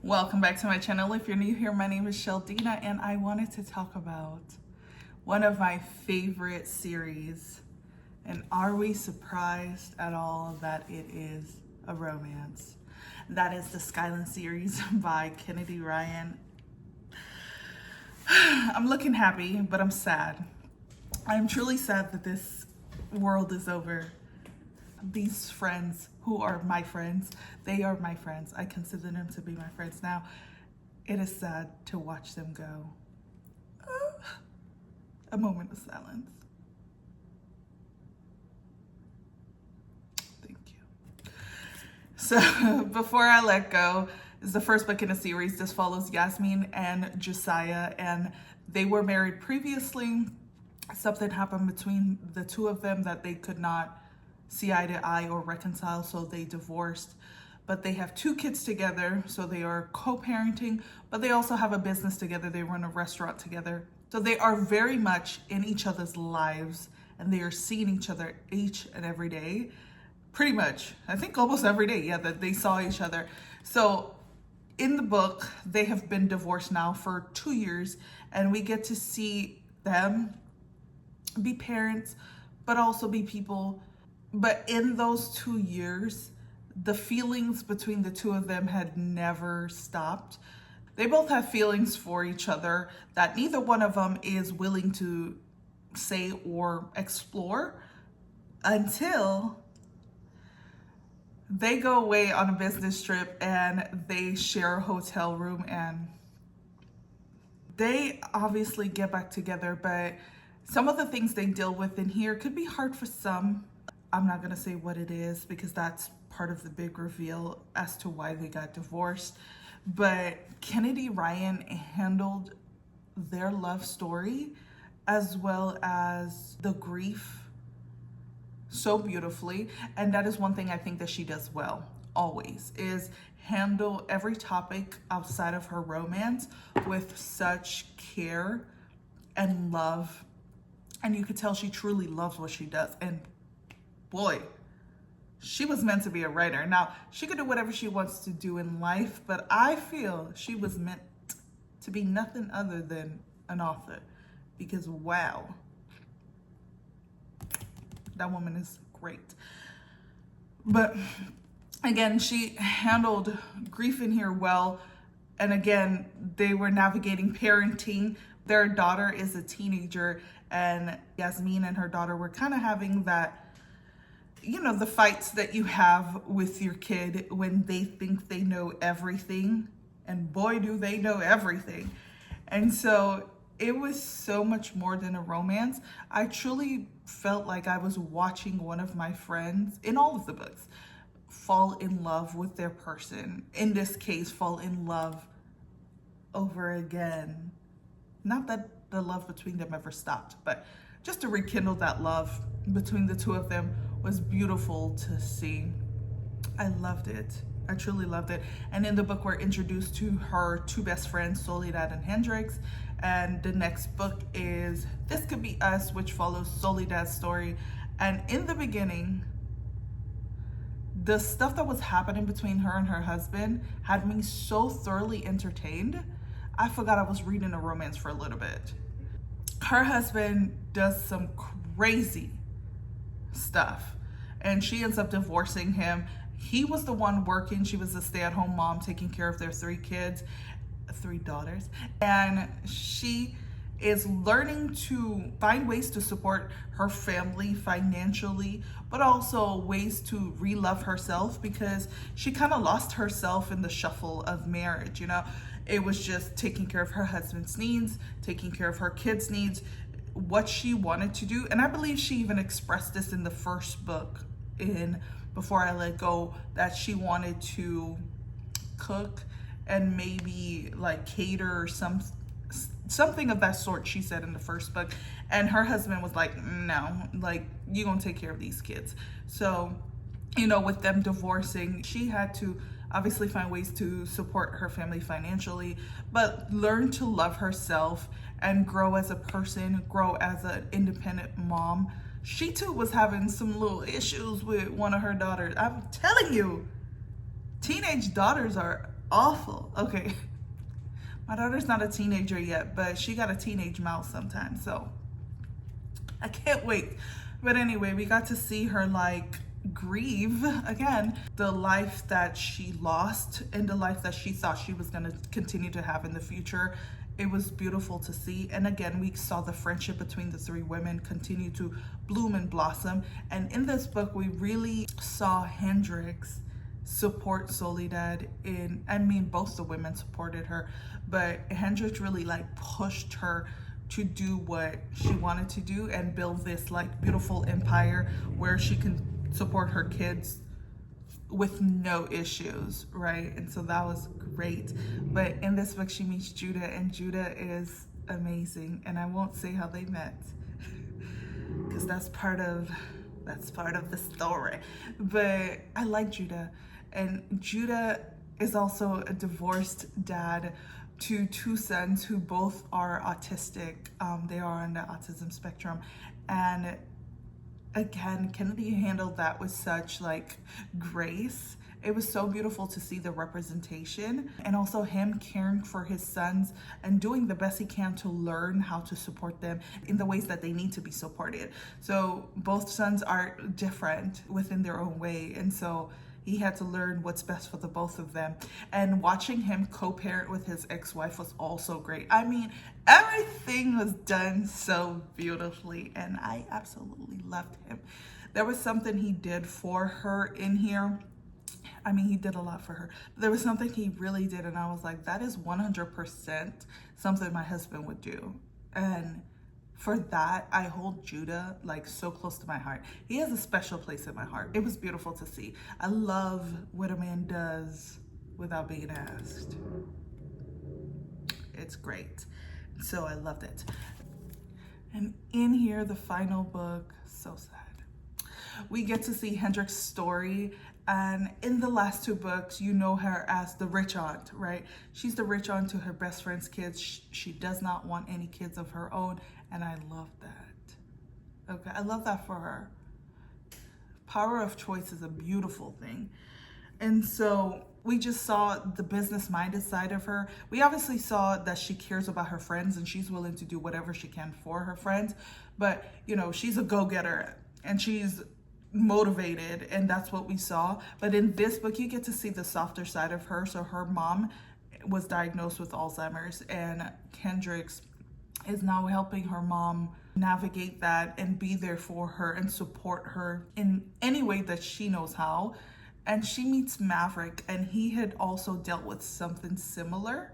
Welcome back to my channel. If you're new here, my name is Sheldina and I wanted to talk about one of my favorite series. And are we surprised at all that it is a romance? That is the Skyland series by Kennedy Ryan. I'm looking happy, but I'm sad. I'm truly sad that this world is over. These friends who are my friends, they are my friends. I consider them to be my friends now. It is sad to watch them go. A moment of silence. Thank you. So before I let go, this is the first book in a series. This follows Yasmin and Josiah, and they were married previously. Something happened between the two of them that they could not see eye to eye or reconcile, so they divorced. But they have 2 kids together, so they are co-parenting, but they also have a business together. They run a restaurant together. So they are very much in each other's lives, and they are seeing each other each and every day. Pretty much, I think almost every day, yeah, that they saw each other. So in the book, they have been divorced now for 2 years, and we get to see them be parents, but also be people. But in those 2 years, the feelings between the two of them had never stopped. They both have feelings for each other that neither one of them is willing to say or explore until they go away on a business trip and they share a hotel room, and they obviously get back together, but some of the things they deal with in here could be hard for some. I'm not gonna say what it is because that's part of the big reveal as to why they got divorced. But Kennedy Ryan handled their love story as well as the grief so beautifully. And that is one thing I think that she does well, always, is handle every topic outside of her romance with such care and love. And you could tell she truly loves what she does. And boy, she was meant to be a writer. Now, she could do whatever she wants to do in life, but I feel she was meant to be nothing other than an author, because wow, that woman is great. But again, she handled grief in here well. And again, they were navigating parenting. Their daughter is a teenager, and Yasmin and her daughter were kind of having that, you know, the fights that you have with your kid when they think they know everything, and boy, do they know everything. And so it was so much more than a romance. I truly felt like I was watching one of my friends in all of the books fall in love with their person. In this case, fall in love over again. Not that the love between them ever stopped, but just to rekindle that love between the two of them was beautiful to see. I loved it. I truly loved it. And in the book, we're introduced to her 2 best friends, Soledad and Hendrix. And the next book is This Could Be Us, which follows Soledad's story. And in the beginning, the stuff that was happening between her and her husband had me so thoroughly entertained, I forgot I was reading a romance for a little bit. Her husband does some crazy stuff, and she ends up divorcing him. He was the one working. She was a stay-at-home mom taking care of their 3 kids, 3 daughters, and she is learning to find ways to support her family financially, but also ways to re-love herself, because she kind of lost herself in the shuffle of marriage. You know, it was just taking care of her husband's needs, taking care of her kids' needs, what she wanted to do. And I believe she even expressed this in the first book, in Before I Let Go, that she wanted to cook and maybe like cater or something of that sort, she said in the first book. And her husband was like, no, like, you gonna take care of these kids. So, you know, with them divorcing, she had to obviously find ways to support her family financially, but learn to love herself and grow as a person, grow as an independent mom. She too was having some little issues with one of her daughters. I'm telling you, teenage daughters are awful. Okay. My daughter's not a teenager yet, but she got a teenage mouth sometimes, so I can't wait. But anyway, we got to see her like grieve again the life that she lost and the life that she thought she was going to continue to have in the future. It was beautiful to see. And again, we saw the friendship between the three women continue to bloom and blossom. And in this book, we really saw Hendrix support Soledad in, I mean, both the women supported her, but Hendrix really like pushed her to do what she wanted to do and build this like beautiful empire where she can support her kids with no issues, right? And so that was great. But in this book, she meets Judah, and Judah is amazing. And I won't say how they met because that's part of the story. But I like Judah, and Judah is also a divorced dad to two sons who both are autistic. They are on the autism spectrum, and again, Kennedy handled that with such like grace. It was so beautiful to see the representation, and also him caring for his sons and doing the best he can to learn how to support them in the ways that they need to be supported. So both sons are different within their own way, and so he had to learn what's best for the both of them. And watching him co-parent with his ex-wife was also great. I mean, everything was done so beautifully, and I absolutely loved him. There was something he did for her in here. I mean, he did a lot for her. But there was something he really did, and I was like, that is 100% something my husband would do. And for that, I hold Judah like so close to my heart. He has a special place in my heart. It was beautiful to see. I love what a man does without being asked. It's great. So I loved it. And in here, the final book, so sad. We get to see Hendrix's story. And in the last two books, you know her as the rich aunt, right? She's the rich aunt to her best friend's kids. She does not want any kids of her own. And I love that. Okay, I love that for her. Power of choice is a beautiful thing. And so we just saw the business-minded side of her. We obviously saw that she cares about her friends and she's willing to do whatever she can for her friends. But, you know, she's a go-getter and she's motivated, and that's what we saw. But in this book, you get to see the softer side of her. So her mom was diagnosed with Alzheimer's, and Hendrix is now helping her mom navigate that and be there for her and support her in any way that she knows how. And she meets Maverick, and he had also dealt with something similar.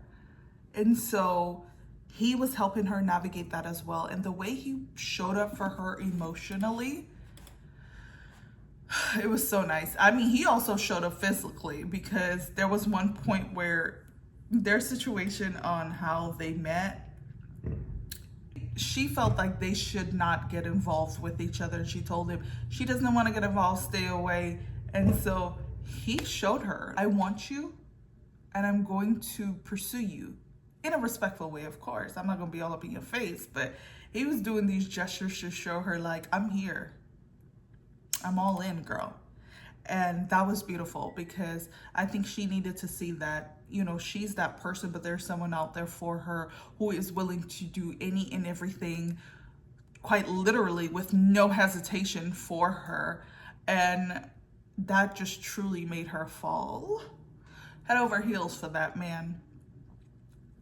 And so he was helping her navigate that as well. And the way he showed up for her emotionally, it was so nice. I mean, he also showed up physically, because there was one point where their situation on how they met, she felt like they should not get involved with each other. And she told him she doesn't want to get involved, stay away. And so he showed her, I want you, and I'm going to pursue you in a respectful way, of course. I'm not going to be all up in your face, but he was doing these gestures to show her, like, I'm here. I'm all in, girl. And that was beautiful, because I think she needed to see that, you know, she's that person, but there's someone out there for her who is willing to do any and everything, quite literally, with no hesitation for her. And that just truly made her fall head over heels for that man.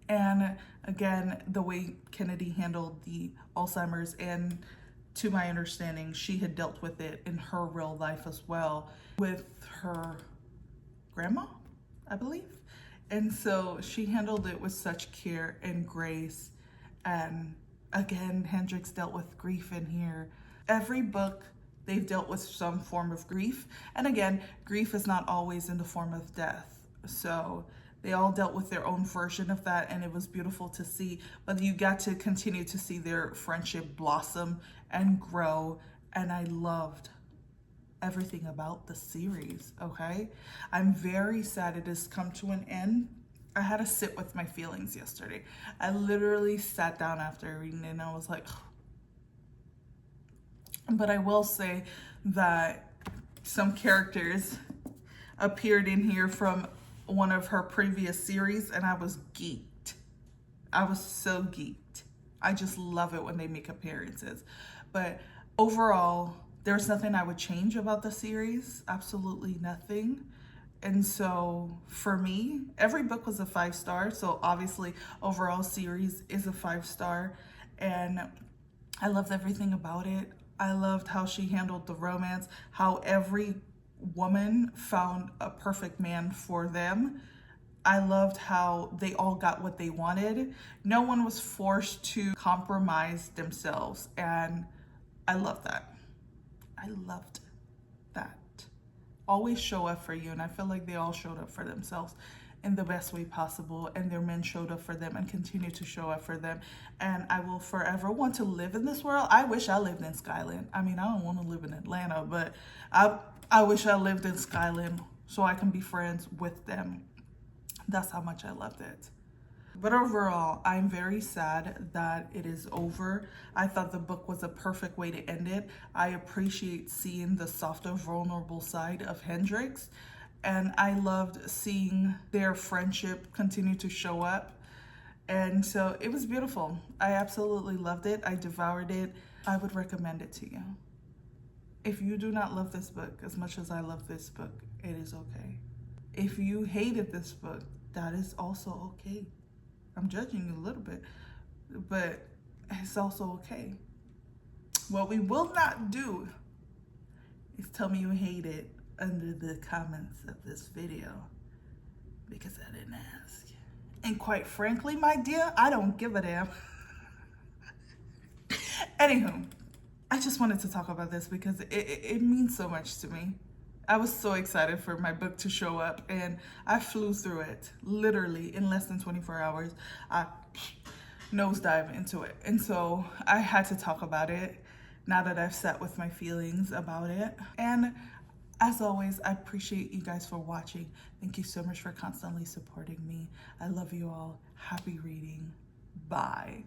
And again, the way Kennedy handled the Alzheimer's, and to my understanding, she had dealt with it in her real life as well with her grandma, I believe. And so she handled it with such care and grace. And again, Hendrix dealt with grief in here. Every book, they've dealt with some form of grief. And again, grief is not always in the form of death. So they all dealt with their own version of that, and it was beautiful to see. But you got to continue to see their friendship blossom and grow, and I loved everything about the series, okay? I'm very sad it has come to an end. I had to sit with my feelings yesterday. I literally sat down after reading it, and I was like, but I will say that some characters appeared in here from one of her previous series, and I was geeked. I was so geeked. I just love it when they make appearances. But overall, there's nothing I would change about the series. Absolutely nothing. And so for me, every book was a 5-star. So obviously, overall series is a 5-star. And I loved everything about it. I loved how she handled the romance, how every woman found a perfect man for them. I loved how they all got what they wanted. No one was forced to compromise themselves. And I love that. I loved that. Always show up for you. And I feel like they all showed up for themselves in the best way possible, and their men showed up for them and continue to show up for them. And I will forever want to live in this world. I wish I lived in Skyland. I mean, I don't want to live in Atlanta, but I wish I lived in Skyland so I can be friends with them. That's how much I loved it. But overall, I'm very sad that it is over. I thought the book was a perfect way to end it. I appreciate seeing the softer, vulnerable side of Hendrix. And I loved seeing their friendship continue to show up. And so it was beautiful. I absolutely loved it. I devoured it. I would recommend it to you. If you do not love this book as much as I love this book, it is okay. If you hated this book, that is also okay. I'm judging you a little bit, but it's also okay. What we will not do is tell me you hate it under the comments of this video, because I didn't ask. And quite frankly, my dear, I don't give a damn. Anywho, I just wanted to talk about this because it means so much to me. I was so excited for my book to show up, and I flew through it literally in less than 24 hours. I nosedive into it. And so I had to talk about it now that I've sat with my feelings about it. And as always, I appreciate you guys for watching. Thank you so much for constantly supporting me. I love you all. Happy reading. Bye.